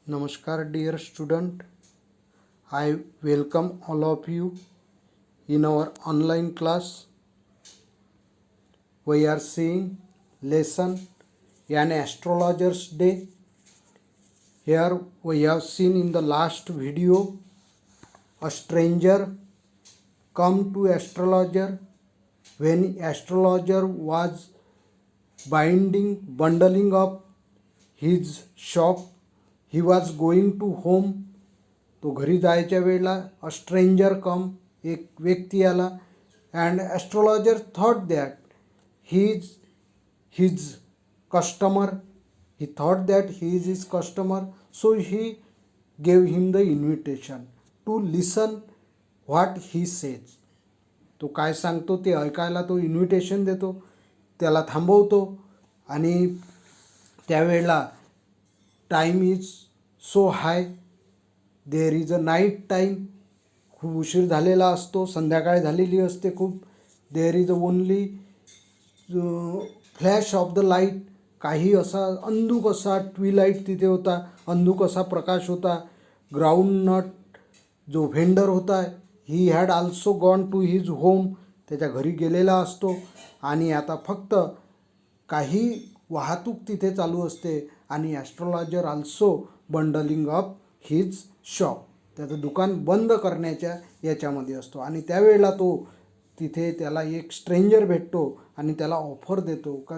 Namaskar dear student, I welcome all of you in our online class. We are seeing lesson an astrologer's day. Here we have seen in the last video a stranger come to astrologer when astrologer was bundling up his shop. He was going to home. तो घरी जायच्या वेळेला a stranger कम, एक व्यक्ती आला. And astrologer thought that he is his customer. He thought that he is his customer. So he gave him the invitation to listen what he says. तो काय सांगतो ते ऐकायला तो इन्व्हिटेशन देतो, त्याला थांबवतो. आणि त्यावेळेला time is so high, there is a night time. खूप उशीर झालेला असतो, संध्याकाळ झालेली असते खूप. There is a only flash of the light. काही असा अंधुक असा ट्विलाईट तिथे होता, अंधुक असा प्रकाश होता. ग्राउंड नट जो व्हेंडर होता, he had also gone to his home. त्याच्या घरी गेलेला असतो. आणि आता फक्त काही वाहतूक तिथे चालू असते. आणि astrologer also bundling up his shop. त्याचं दुकान बंद करण्याच्या याच्यामध्ये असतो. आणि त्यावेळेला तो तिथे त्याला एक स्ट्रेंजर भेटतो आणि त्याला ऑफर देतो का,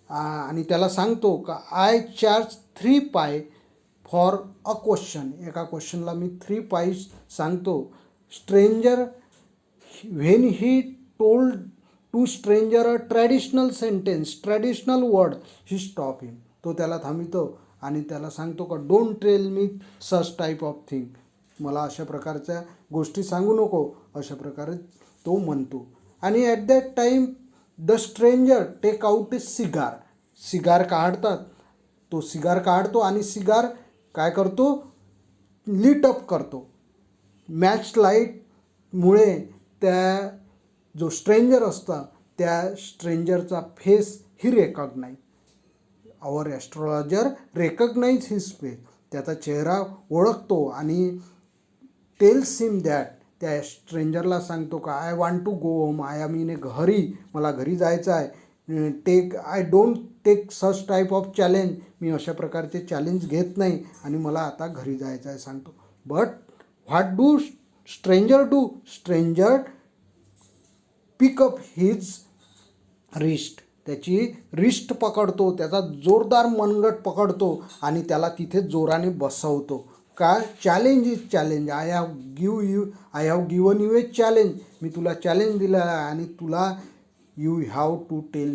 आणि त्याला सांगतो का आय चार्ज 3 पाय फॉर अ क्वेश्चन. एका क्वेश्चनला मी 3 पाय सांगतो. Stranger when he told to stranger a traditional sentence, traditional word, he stop him. तो त्याला थांबवतो आणि त्याला सांगतो का don't tell me such type of thing. मला अशा प्रकारच्या गोष्टी सांगू नको, अशा प्रकारे तो म्हणतो. आणि at that time the stranger take out a cigar. Cigar काढतात. तो सिगार काढतो आणि सिगार काय करतो, लिट अप करतो. मॅच लाईटमुळे त्या जो स्ट्रेंजर असता त्या स्ट्रेंजरचा फेस ही recognise. Our astrologer recognise his face. त्याचा चेहरा ओळखतो आणि टेल्स हिम दॅट, त्या स्ट्रेंजरला सांगतो का I want to go home, I am in a घरी, मला घरी जायचं आहे. I don't take such type of challenge, मी अशा प्रकारचे चॅलेंज घेत नाही आणि मला आता घरी जायचं आहे सांगतो. But what do stranger do, stranger pickup his wrist. त्याची रिस्ट पकडतो, त्याचा जोरदार मनगट पकडतो आणि त्याला तिथे जोराने बसवतो. का challenge is challenge, I have given you a challenge. मी तुला चॅलेंज दिलं आहे आणि तुला you have to tell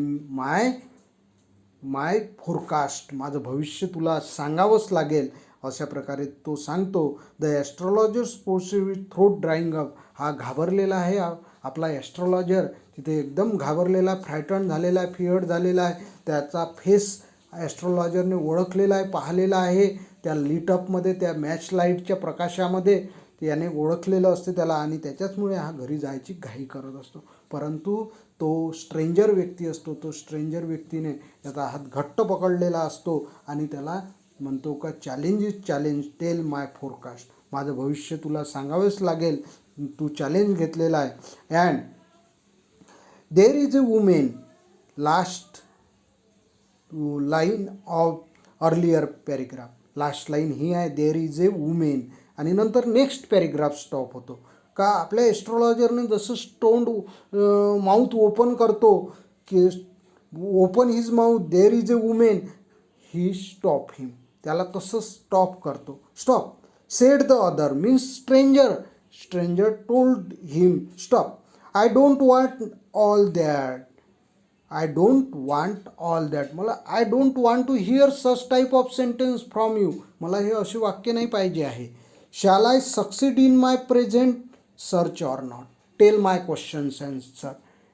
my forecast, माझं भविष्य तुला सांगावंच लागेल. अशा प्रकारे तो सांगतो. The astrologers passive with throat drying up. हा घाबरलेला आहे आपला ॲस्ट्रोलॉजर, तिथे एकदम घाबरलेला, फ्रायटन झालेला आहे, फिअर्ड झालेला आहे. त्याचा फेस ॲस्ट्रोलॉजरने ओळखलेला आहे, पाहिलेला आहे. त्या लिटअपमध्ये, त्या मॅच लाईटच्या प्रकाशामध्ये याने ओळखलेलं असते त्याला. आणि त्याच्याचमुळे हा घरी जायची घाई करत असतो. परंतु तो स्ट्रेंजर व्यक्ती असतो, तो स्ट्रेंजर व्यक्तीने त्याचा हात घट्ट पकडलेला असतो आणि त्याला म्हणतो का challenge is challenge, tell my forecast, माझं भविष्य तुला सांगावेच लागेल, तू चॅलेंज घेतलेला आहे. And there is a women, last line of earlier paragraph. Last line ही आहे, देर इज ए वुमेन. आणि नंतर नेक्स्ट पॅरेग्राफ स्टॉप होतो. का आपल्या ॲस्ट्रोलॉजरने जसं माउथ ओपन करतो की open his mouth, there is a women, he stop him. त्याला तसं स्टॉप करतो. Stop said the other means stranger. Stranger told him stop. I don't want all that, I don't want all that. मला I don't want to hear such type of sentence from you. मला हे असे वाक्य नाही पाहिजे आहे. Shall I succeed in my present search or not, tell my questions answer.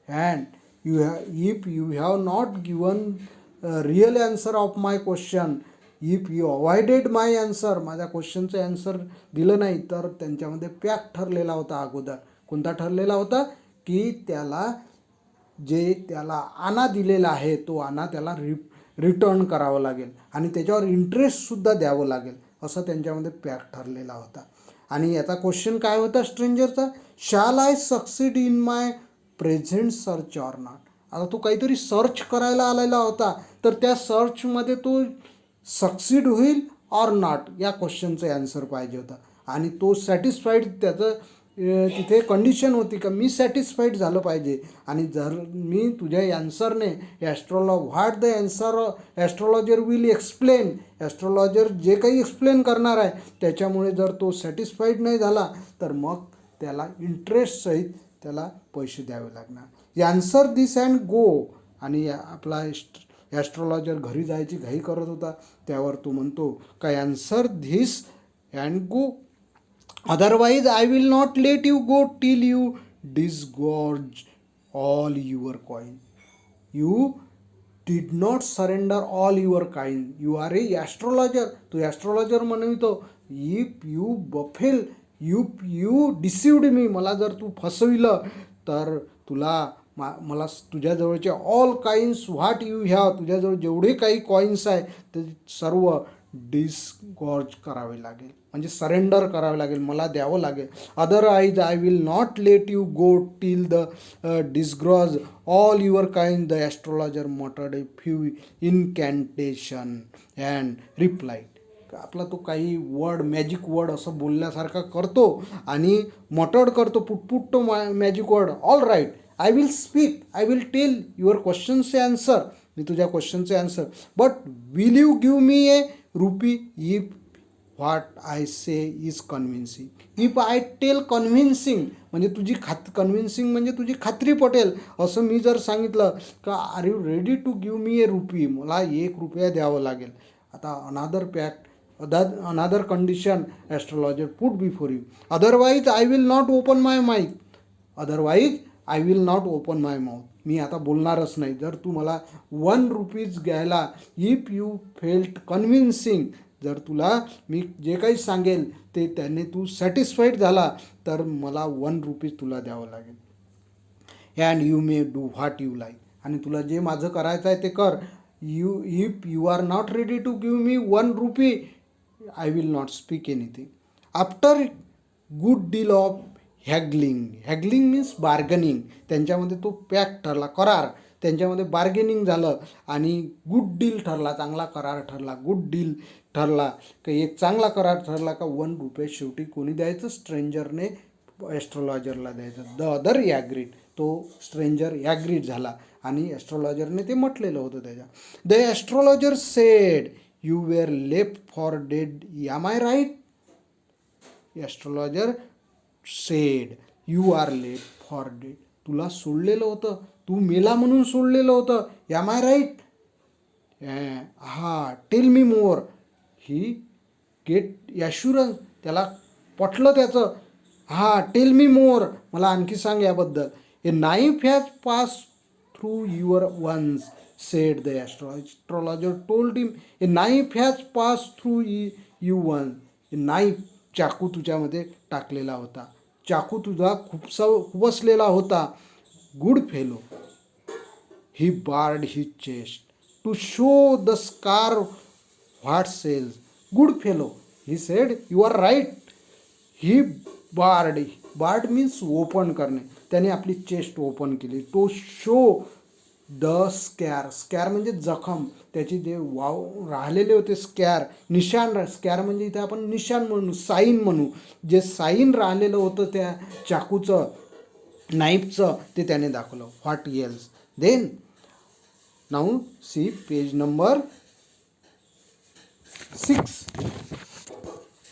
And if you have not given real answer of my question, if you avoided my answer, माझ्या क्वेश्चनचं answer दिलं नाही तर त्यांच्यामध्ये पॅक ठरलेला होता अगोदर. कोणता ठरलेला होता की त्याला आणा दिलेला आहे तो आणा त्याला रिटर्न करावं लागेल आणि त्याच्यावर इंटरेस्टसुद्धा द्यावं लागेल. असं त्यांच्यामध्ये पॅक्ट ठरलेला होता. आणि याचा क्वेश्चन काय होता स्ट्रेंजरचा, shall I succeed in my present search or not. आता तो काहीतरी सर्च करायला आलेला होता, तर त्या सर्चमध्ये तो सक्सीड होईल ऑर नॉट या क्वेश्चनचं ॲन्सर पाहिजे होता. आणि तो सॅटिस्फाईड, त्याचं तिथे कंडिशन होती का मी सॅटिस्फाईड झालं पाहिजे. आणि जर मी तुझ्या ॲन्सरने what the answer astrologer will explain, astrologer जे काही एक्सप्लेन करणार आहे त्याच्यामुळे जर तो सॅटिस्फाईड नाही झाला तर मग त्याला इंटरेस्ट सहित त्याला पैसे द्यावे लागणार. Answer this and go. आणि आपला ॲस्ट्रॉलॉजर घरी जायची घाई करत होता, त्यावर तो म्हणतो का answer this and go, otherwise I will not let you go till you disgorge all your coin. You did not surrender all your coin. You are a astrologer. तो ॲस्ट्रॉलॉजर म्हणतो, if you baffle, you deceived me, मला जर तू फसविलं तर तुला मला तुझ्याजवळचे all coins what you have, तुझ्याजवळ जेवढे काही कॉइन्स आहे ते सर्व डिस्गॉर्ज करावे लागेल, म्हणजे सरेंडर करावे लागेल, मला द्यावं लागेल. Otherwise I will not let you go till the disgorge all your kind. The astrologer muttered a few incantation and replied. आपला तो काही वर्ड, मॅजिक वर्ड असं बोलल्यासारखा करतो आणि मटर्ड करतो, पुटपुट तो magic word. All right, I will speak, I will tell your क्वेश्चनचे आन्सर, मी तुझ्या क्वेश्चनचे answer, but will you give me a rupee if what I say is convincing. If I tell convincing म्हणजे तुझी कन्व्हिन्सिंग म्हणजे तुझी खात्री पटेल असं मी जर सांगितलं का are you ready to give me a rupee, मला ₹1 द्यावं लागेल. आता another condition astrologer put before you, otherwise I will not open my mike, otherwise I will not open my mouth, मी आता बोलणारच नाही जर तू मला ₹1 घ्यायला, इफ यू फेल्ट कन्व्हिन्सिंग, जर तुला मी जे काही सांगेल ते त्याने तू सॅटिस्फाईड झाला तर मला ₹1 तुला द्यावं लागेल. And you may do what you like, आणि तुला जे माझं करायचं आहे ते कर. If you are not ready to give me ₹1, I will not speak anything. After good deal of haggling means bargaining, त्यांच्यामध्ये तो पॅक्ट ठरला, करार, त्यांच्यामध्ये बार्गेनिंग झालं आणि गुड डील ठरला, चांगला करार ठरला, गुड डील ठरला का एक चांगला करार ठरला का ₹1 शेवटी कोणी द्यायचं, स्ट्रेंजरने ॲस्ट्रॉलॉजरला द्यायचं. द अदर ॲग्रीड, तो स्ट्रेंजर ॲग्रीड झाला आणि ॲस्ट्रॉलॉजरने ते म्हटलेलं होतं त्याच्या. The astrologer said you were left for dead, am I right. Astrologer said you are left for dead, तुला सोडलेलं होतं, तू मेला म्हणून सोडलेलं होतं, am I right. Tell me more, he get assurance, त्याला पटलं त्याचं. टेल मी मोर, मला आणखी सांग याबद्दल. A knife has pass through your once, said the astrologer told him. A knife has pass through you one, a knife, चाकू तुझ्यामध्ये टाकलेला होता, चाकू तुझा खुपसलेला होता. Good fellow, he bared his chest to show the scar what sells. Good fellow, he said you are right. He bared means open करणे, त्याने आपली चेस्ट ओपन केली. टू शो द स्कॅर म्हणजे जखम, त्याची जे राहिलेले होते स्कॅर, निशाण, स्कॅर म्हणजे इथे आपण निशाण म्हणू, साईन म्हणू, जे साईन राहिलेलं होतं त्या चाकूचं, नाईफचं, ते त्याने दाखवलं. What else then, now see page number 6.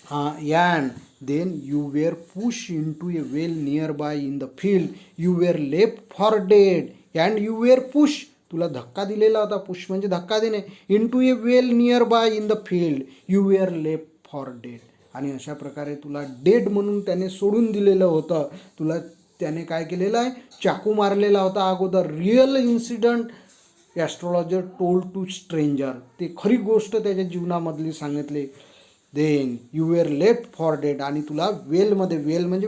And then you were pushed into a well nearby in the field. You were left for dead. And you were pushed, तुला धक्का दिलेला होता, पुश म्हणजे धक्का देणे, into a well nearby in the field. You were left for dead. आणि अशा प्रकारे तुला डेड म्हणून त्याने सोडून दिलेलं होतं. तुला त्याने काय केलेलं आहे, चाकू मारलेला होता अगोदर. Real incident astrologer told to stranger, ते खरी गोष्ट त्याच्या जीवनामधली सांगितली. Then you were left for dead, आणि तुला वेलमध्ये, वेल म्हणजे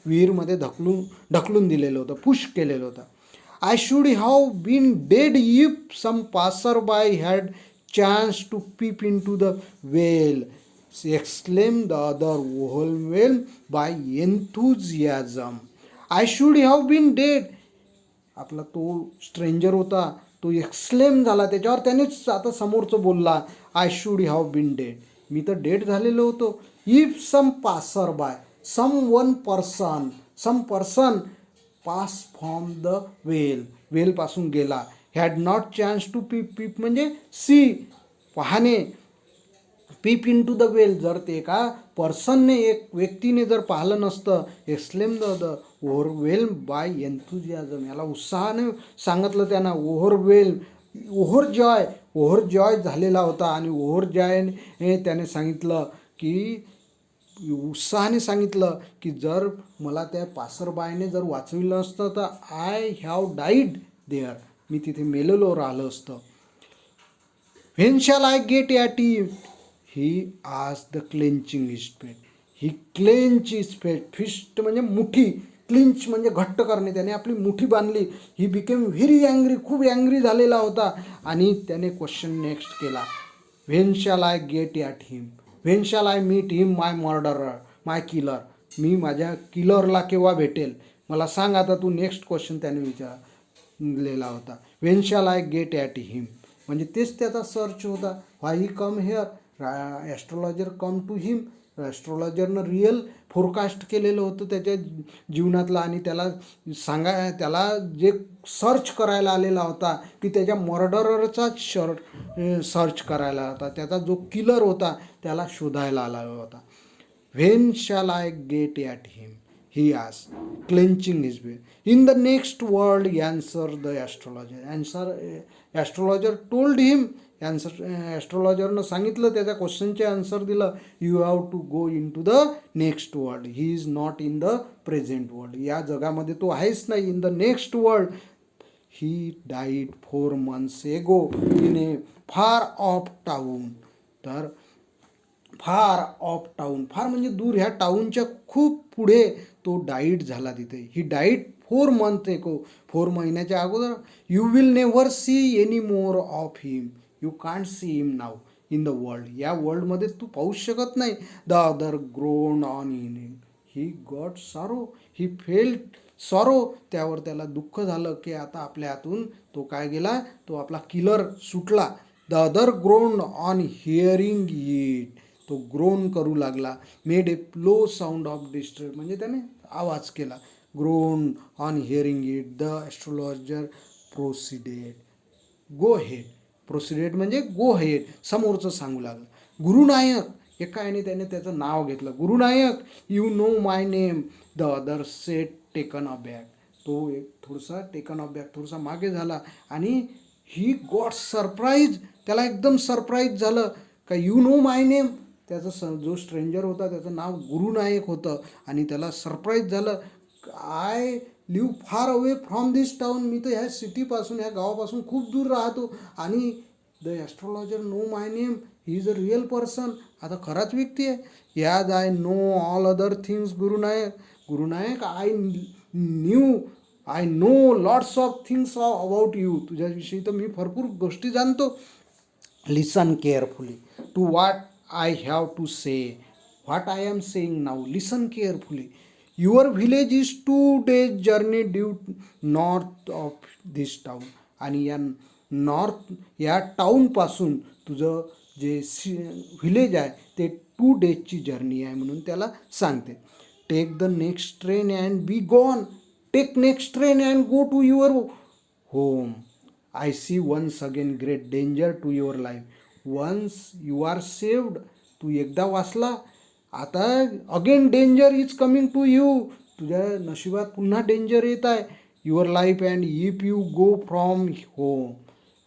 विहीरमध्ये ढकलून दिलेलं होतं, पुश केलेलं होतं. I should have been dead if some passer by had chance to peep in to the well. exclaimed the other, overwhelmed by enthusiasm. I should have been dead. आपला तो स्ट्रेंजर होता, तो एक्सक्लेम झाला. त्याच्यावर त्यानेच आता समोरचं बोलला, I should have been dead, मी तर डेड झालेलो होतो. If some passer by, some person pass from the वेलपासून गेला, had not chance to peep म्हणजे सी, पाहणे, peep in to the well, जर ते का पर्सनने, एक व्यक्तीने जर पाहिलं नसतं, exclaim the overwhelm by enthusiasm, याला उत्साहाने सांगितलं त्यांना, ओव्हरजॉय झालेला होता. आणि ओव्हरजॉयने त्याने सांगितलं की, उत्साहाने सांगितलं की जर मला त्या पासरबाईने जर वाचविलं असतं तर आय हॅव डाईड देअर, मी तिथे मेलेलो राहिलं असतं. When shall I get at it, he आज the clenching his fate, he clench his fate, fist म्हणजे मुठी, क्लिंच म्हणजे घट्ट करणे, त्याने आपली मुठी बांधली. ही बिकेम व्हेरी अँग्री, खूप अँग्री झालेला होता. आणि त्याने क्वेश्चन नेक्स्ट केला, when shall I get at him, when shall I meet him my murderer, my killer, मी माझ्या किलरला केव्हा भेटेल, मला सांग आता तू. नेक्स्ट क्वेश्चन त्याने विचारलेला होता, when shall I get at him, म्हणजे तेच त्याचा सर्च होता. Why he come here, astrologer come to him, ॲस्ट्रॉलॉजरनं रिअल फोरकास्ट केलेलं होतं त्याच्या जीवनातलं. आणि त्याला जे सर्च करायला आलेला होता की त्याच्या मर्डररचाच सर्च करायला होता, त्याचा जो किलर होता त्याला शोधायला आला होता. When shall I get at him, he आज clenching his way, in the next world answer the astrologer told him, ॲस्ट्रॉलॉजरनं सांगितलं, त्याच्या क्वेश्चनचे आन्सर दिलं, you have to go in to the next world, he is not in the present world, या जगामध्ये तो आहेच नाही, in the next world. He died 4 months ago in a far off town, तर फार ऑफ टाऊन, फार म्हणजे दूर, ह्या टाऊनच्या खूप पुढे तो डाईट झाला तिथे. ही डाईट 4 months एगो, 4 महिन्याच्या अगोदर. You will never see any more of him, you can't see him now in the world, या वर्ल्डमध्ये तू पाहूच शकत नाही. The other groan on in him, he got sorrow, he felt sorrow, त्यावर त्याला दुःख झालं की आता आपल्या हातून तो काय गेला, तो आपला किलर सुटला. The other groan on hearing it, तो ग्रोन करू लागला. Made a low sound of disturb, म्हणजे त्याने आवाज केला. Groan on hearing it, the astrologer proceeded, go head, proceeded म्हणजे गो हेड, समोरचं सांगू लागलं. गुरुनायक, एका याने त्याने त्याचं नाव घेतलं, Gurunayak, you know my name. The other sat taken aback, तो एक थोडासा टेकन अबॅक, थोडासा मागे झाला. आणि ही गॉट सरप्राईज, त्याला एकदम सरप्राईज झालं का यू नो माय नेम, त्याचं जो स्ट्रेंजर होता त्याचं नाव गुरुनायक होतं. आणि त्याला सरप्राईज झालं, I live far away from this town, मी तर ह्या सिटीपासून, ह्या गावापासून खूप दूर राहतो. आणि the astrologer know my name, he is a real person, आता खराच व्यक्ती आहे. As I know all other things Gurunayak, I know lots of things about you, तुझ्याविषयी तर मी भरपूर गोष्टी जाणतो. Listen carefully to what I have to say, what I am saying now, listen carefully. Your village is 2 days journey due north of this town, आणि या टाऊनपासून तुझं जे व्हिलेज आहे ते 2 days जर्नी आहे म्हणून त्याला सांगते. Take the next train and be gone, take next train and go to your home. I see once again great danger to your life, once you are saved, तू एकदा वाचला, आता again danger is coming to you, तुझ्या नशिबात पुन्हा danger येत आहे, your life, and if you go from home.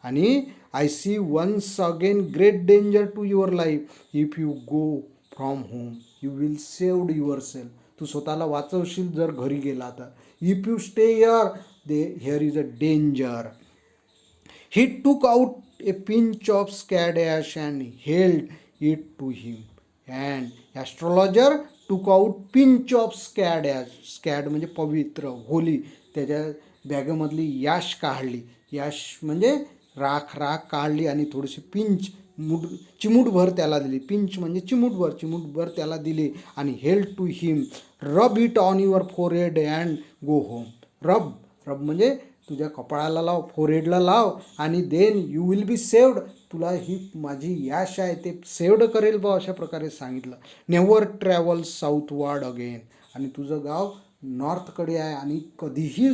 आणि I see once again great danger to your life, if you go from home you will saved yourself, तू स्वतःला वाचवशील जर घरी गेला तर. If you stay here is a danger. He took out a pinch of sacred ash and held it to him, and astrologer took out pinch of sacred ash, sacred म्हणजे पवित्र, Holy, त्याच्या बॅगेमधली याश काढली, याश म्हणजे राख काढली आणि थोडीशी पिंच चिमूटभर त्याला दिली. पिंच म्हणजे चिमूटभर त्याला दिली आणि held to him, rub it on your forehead and go home. Rub म्हणजे तुझ्या कपाळाला लाव, फोरहेडला लाव आणि then you will be saved. तुला ही माझी यश आहे ते सेव्ड करेल बा, अशा प्रकारे सांगितलं. Never travel southward again. आणि तुझं गाव नॉर्थकडे आहे आणि कधीही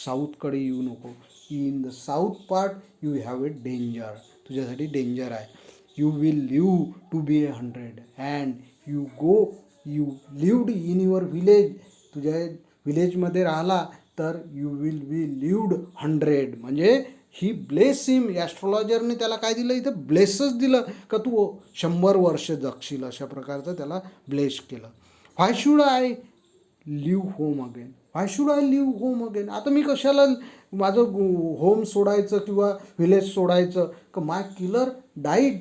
साऊथकडे येऊ नको. In the south part you have a danger. तुझ्यासाठी डेंजर आहे. You will live to be 100 and you lived in your village. तुझ्या विलेजमध्ये राहिला तर यू विल बी लिव्ड 100. म्हणजे ही ब्लेस हिम. ॲस्ट्रॉलॉजरने त्याला काय दिलं इथं? ब्लेसच दिलं का तू 100 वर्ष जगशील, अशा प्रकारचं त्याला ब्लेस केलं. Why should I leave home again. Why should I leave home again. आता मी कशाला माझं होम सोडायचं किंवा विलेज सोडायचं? का माय किलर डाईड.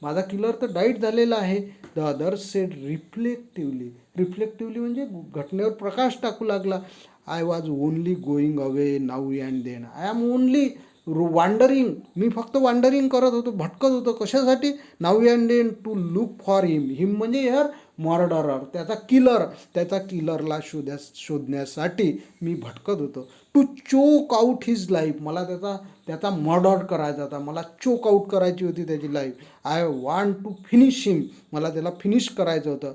माझा किलर तर डाईट झालेला आहे. द अदर सेड रिफ्लेक्टिव्हली म्हणजे घटनेवर प्रकाश टाकू लागला. I was only going away now and then. I am only wandering. मी फक्त वांडरिंग करत होतो, भटकत होतो. कशासाठी? Now and then to look for him म्हणजे यार मर्डरर, त्याचा किलरला शोधण्यासाठी मी भटकत होतो. To choke out his life. मला त्याचा मर्डर करायचा होता. मला चोक आउट करायची होती त्याची life. I want to finish him. मला त्याला फिनिश करायचं होतं.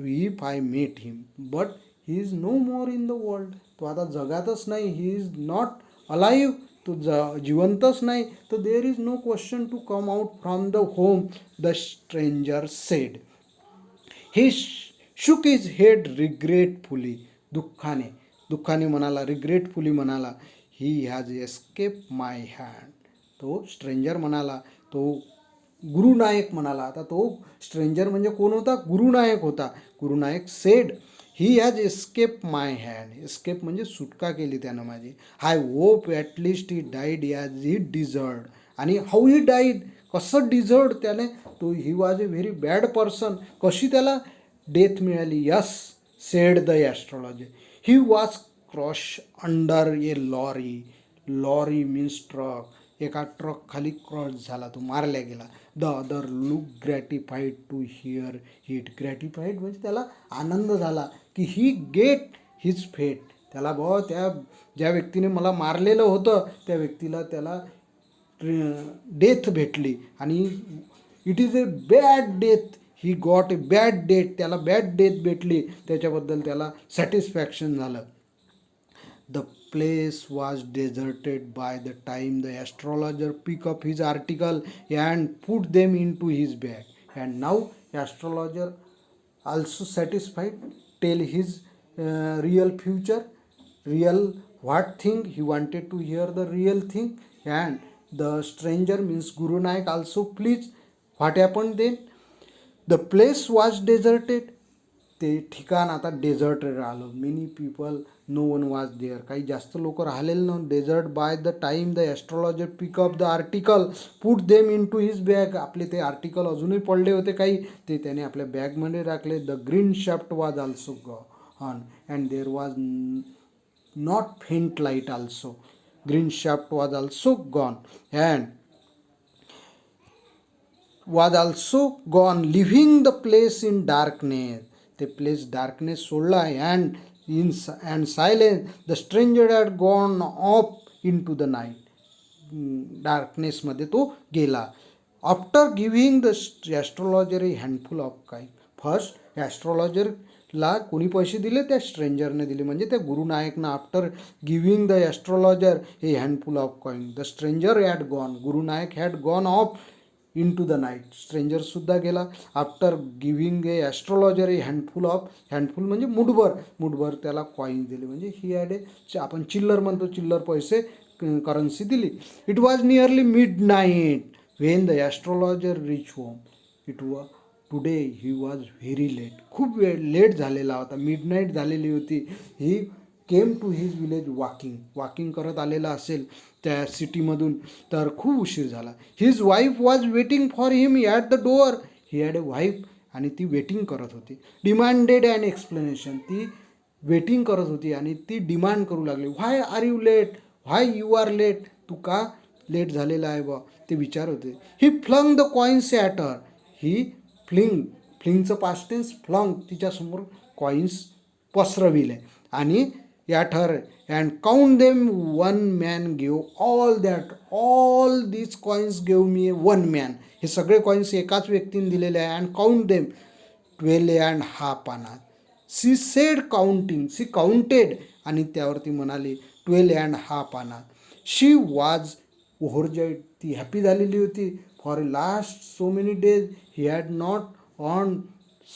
If I met him but he is no more in the world. तो आता जगातच नाही. He is not alive. तो जिवंतच नाही. तर there is no question to come out from the home, the stranger said. He shook his head regretfully. दुःखाने म्हणाला, रिग्रेटफुली म्हणाला, he has escape my hand. तो स्ट्रेंजर म्हणाला, तो गुरुनायक म्हणाला. आता तो स्ट्रेंजर म्हणजे कोण होता? गुरुनायक होता. Gurunayak said, he has escape my hand. Escape म्हणजे सुटका केली त्यानं माझी. I hope at least he died as he deserved. आणि हाऊ ही डाईड, कसं डिझर्ड त्याने? तो he was a very bad person. कशी त्याला डेथ मिळाली? Yes said the astrologer. He was crushed under a lorry means truck. एका truck खाली crush झाला, तो मारला गेला. The other look gratified to hear it. ग्रॅटिफाईड म्हणजे त्याला आनंद झाला की ही गेट हिज फेट. त्याला ज्या व्यक्तीने मला मारलेलं होतं त्या व्यक्तीला त्याला डेथ भेटली. आणि it is a bad death. He got a bad death. त्याला बॅड डेथ भेटली. त्याच्याबद्दल त्याला सॅटिस्फॅक्शन झालं. The place was deserted by the time the astrologer pick up his article and put them in to his bag. And now astrologer also satisfied, tell his real future, real what thing. He wanted to hear the real thing. And the stranger means Guru Nanak also pleased. What happened then? The place was deserted. ते ठिकाण आता deserted राहिलं. Many people, no one was there. काही जास्त लोक राहिलेले नव्हते. Desert by the time the astrologer pick up the article put them in to his bag. आपले ते आर्टिकल अजूनही पडले होते काही, ते त्याने आपल्या बॅगमध्ये टाकले. The green shaft was also gone and there was not faint light also. Green shaft was also gone and was also gone, leaving the place in darkness. ते प्लेस डार्कनेस सोडला and silence. The stranger had gone off into the night. डार्कनेसमध्ये तो गेला. After giving the astrologer a handful of coin. First ॲस्ट्रॉलॉजरला कोणी पैसे दिले? त्या स्ट्रेंजरने दिले, म्हणजे त्या गुरुनायकनं. After giving the astrologer a handful of coin, the stranger had gone. Gurunayak had gone off in to the night. स्ट्रेंजरसुद्धा गेला. After giving a astrologer a handful म्हणजे मुठभर त्याला कॉईन दिले. म्हणजे ही हॅड ए, आपण चिल्लर म्हणतो, चिल्लर पैसे, करन्सी दिली. It was nearly midnight when the astrologer reach home. Today he was very late. खूप लेट झालेला होता. मिडनाईट झालेली होती. He came to his village walking करत आलेला असेल त्या सिटीमधून, तर खूप उशीर झाला. His wife was waiting for him at the door. He had a wife आणि ती वेटिंग करत होती. Demanded and explanation. ती वेटिंग करत होती आणि ती डिमांड करू लागली. Why are you late? Why you are late? तू का लेट झालेला आहे बा, ते विचार होते. He flung the coins at her. He फ्लिंगचं पास्ट टेन्स फ्लंग, तिच्यासमोर कॉईन्स पसरविले आणि at her and count them one man give all these coins give me one man. हे सगळे कॉईन्स एकाच व्यक्तीने दिलेले आहे. And count them 12.5 anna. She said counting, she counted आणि त्यावरती म्हणाली 12.5 आना. शी वॉज ओव्हरजॉईड, ती हॅपी झालेली होती. For a last so many days he had not earn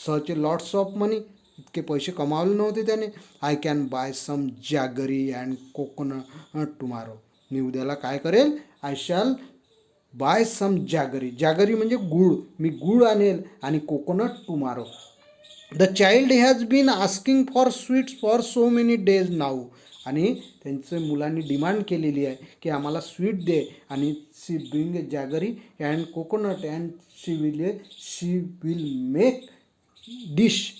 such a lots of money. इतके पैसे कमावले नव्हते त्याने. I can buy some jaggery and coconut tomorrow. मी उद्याला काय करेल, I shall buy some jaggery. Jaggery म्हणजे गूळ, मी गूळ आणेल आणि coconut tomorrow. The child has been asking for sweets for so many days now. आणि त्यांच्या मुलांनी डिमांड केलेली आहे की आम्हाला स्वीट दे. आणि she bring a jaggery and coconut and she will make dish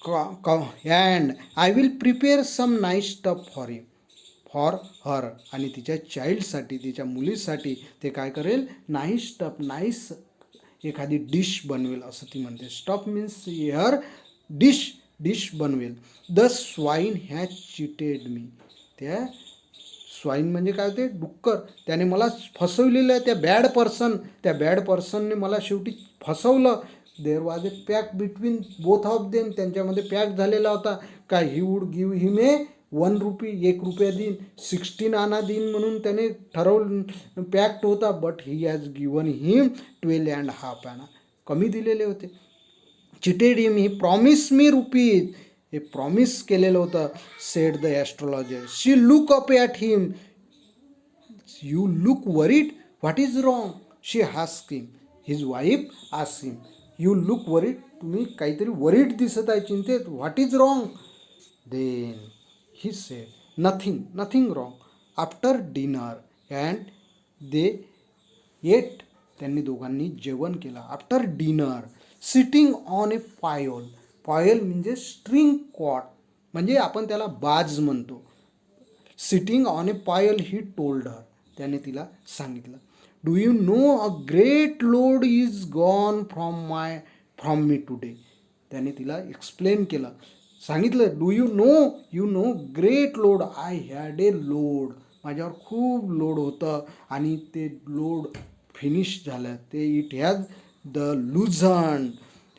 and I will prepare some nice stuff for her. आणि तिच्या चाइल्डसाठी, तिच्या मुलीसाठी ते काय करेल, नाईस स्टफ, नाईस एखादी डिश बनवेल असं ती म्हणते. स्टफ मीन्स हेअर डिश बनवेल. The swine has cheated me. त्या स्वाईन म्हणजे काय होते, डुक्कर, त्याने मला फसवलेलं आहे. त्या बॅड पर्सनने मला शेवटी फसवलं. There was a pack between both of them. त्यांच्यामध्ये पॅक झालेला होता का he would give him a 1 rupee, 1 रुपया देईन, 16 आना देईन म्हणून त्याने ठरवलं, पॅक्ट होता. But he has given him 12.5 anna. कमी दिलेले होते. Cheated him, he promise me rupees, हे प्रॉमिस केलेलं होतं. Said the astrologer. She look up at him. You look worried, what is wrong, she asked him. His wife ask him, you look worried, तुम्ही काहीतरी worried दिसत आहे, चिंतेत. What is wrong. Then he said, nothing wrong. After dinner and they ate. त्यांनी दोघांनी जेवण केलं. After dinner sitting on ए पायल म्हणजे स्ट्रिंग कॉट, म्हणजे आपण त्याला बाज म्हणतो. Sitting on A Payal he told her. त्याने तिला सांगितलं, do you know a great load is gone from me today. त्याने तिला एक्सप्लेन केलं, सांगितलं, do you know great load, I had a load. माझ्यावर खूप लोड होतं आणि ते लोड फिनिश झालं. ते it has the loosen.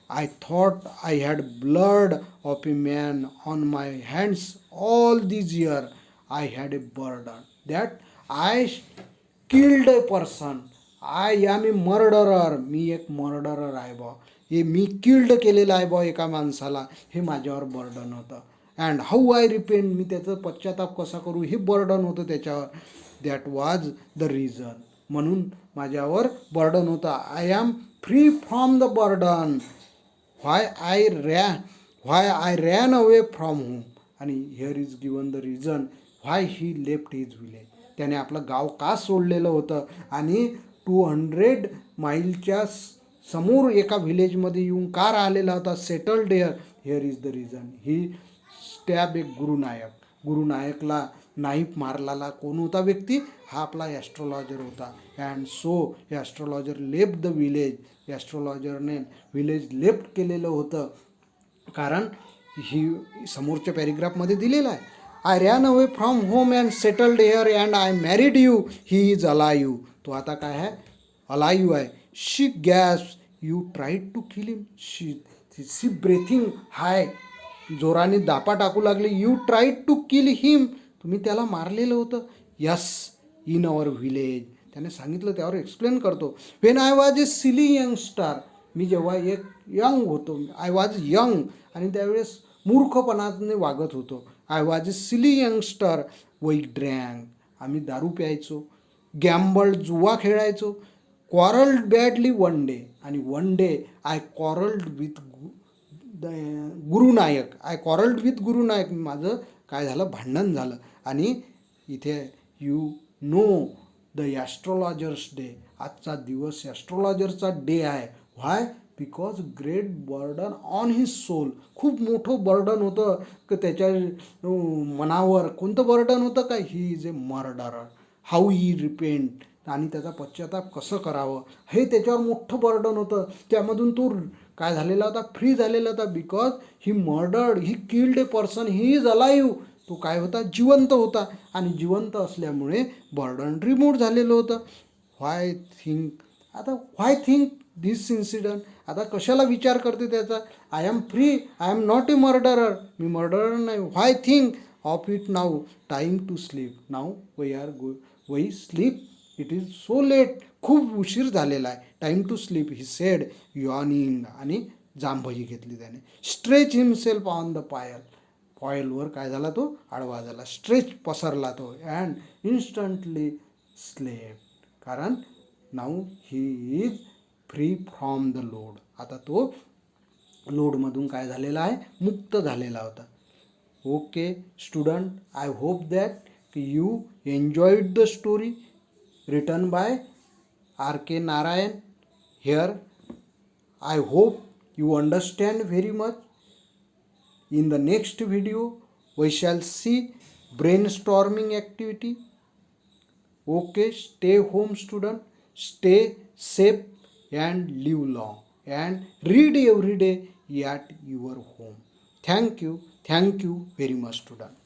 I thought I had blood of a man on my hands all these years. I had a burden that I killed a person. I am a murderer. मी एक murderer आहे बा. हे मी killed केलेलं आहे बा एका माणसाला. हे माझ्यावर बर्डन होतं. अँड हाऊ आय रिपेंट, मी त्याचं पश्चाताप कसा करू, हे बर्डन होतं त्याच्यावर. That was the reason. म्हणून माझ्यावर बर्डन होतं. I am free from the burden. Why I ran away from home. आणि here is given the reason why he left his village. त्याने आपलं गाव का सोडलेलं होतं आणि 200 माईलच्या समोर एका व्हिलेजमध्ये येऊन का राहिलेला होता, settled here is the reason. He stab एक गुरुनायकला नाईफ मारलेला कोण होता व्यक्ती, हा आपला ॲस्ट्रॉलॉजर होता. And so astrologer left the village. ॲस्ट्रॉलॉजरने विलेज लेफ्ट केलेलं होतं. कारण ही समोरच्या पॅरेग्राफमध्ये दिलेलं आहे, I ran away from home and settled here and I married you, he is alive. तो आता काय आहे, अलायू आहे. She gasped, you tried to kill him. She breathing high, जोराने दापा टाकू लागले. You tried to kill him, तुम्ही त्याला मारलेलं होतं. Yes, in our village. त्याने सांगितलं, त्यावर एक्सप्लेन करतो. When I was a silly youngster, मी जेव्हा एक यंग होतो, आय वॉज यंग, आणि त्यावेळेस मूर्खपणाने वागत होतो. I was a silly youngster, we drank, आम्ही दारू प्यायचो. गॅम्बल्ड, जुवा खेळायचो. क्वारल्ड बॅडली वन डे, आणि one day I quarrelled with Gurunayak. माझं काय झालं, भांडण झालं. आणि इथे you know the astrologer's day, आजचा दिवस ॲस्ट्रॉलॉजरचा डे आहे. Why, because great burden on his soul. खूप मोठं बर्डन होतं की त्याच्या मनावर. कोणतं बर्डन होतं का, he is a murderer. How he repent, आणि त्याचा पश्चाताप कसं करावं हे त्याच्यावर मोठं बर्डन होतं. त्यामधून तो काय झालेला होता, फ्री झालेला होता. Because he murdered, he killed a person, he is alive. तो काय होता, जिवंत होता, आणि जिवंत असल्यामुळे बर्डन रिमूव्ह झालेलं होतं. Why think this incident. आता कशाला विचार करते त्याचा, I am free, I am not a murderer, मी मर्डरर नाही. Why think of it now, time to sleep, now we sleep, it is so late, खूप उशीर झालेला आहे, time to sleep, he said yawning, आणि जांभई घेतली त्याने. स्ट्रेच हिमसेल्फ ऑन द पॉयलवर काय झाला, तो आडवा झाला, स्ट्रेच पसरला तो, अँड इन्स्टंटली स्लेप, कारण now he is free from the load. आता तो लोडमधून काय झालेला आहे, मुक्त झालेला होता. Okay student, I hope that you enjoyed the story written by R.K. Narayan. Here I hope you understand very much. In the next video we shall see brainstorming activity. Okay, stay home student, stay safe and live long, and read every day at your home. Thank you very much student.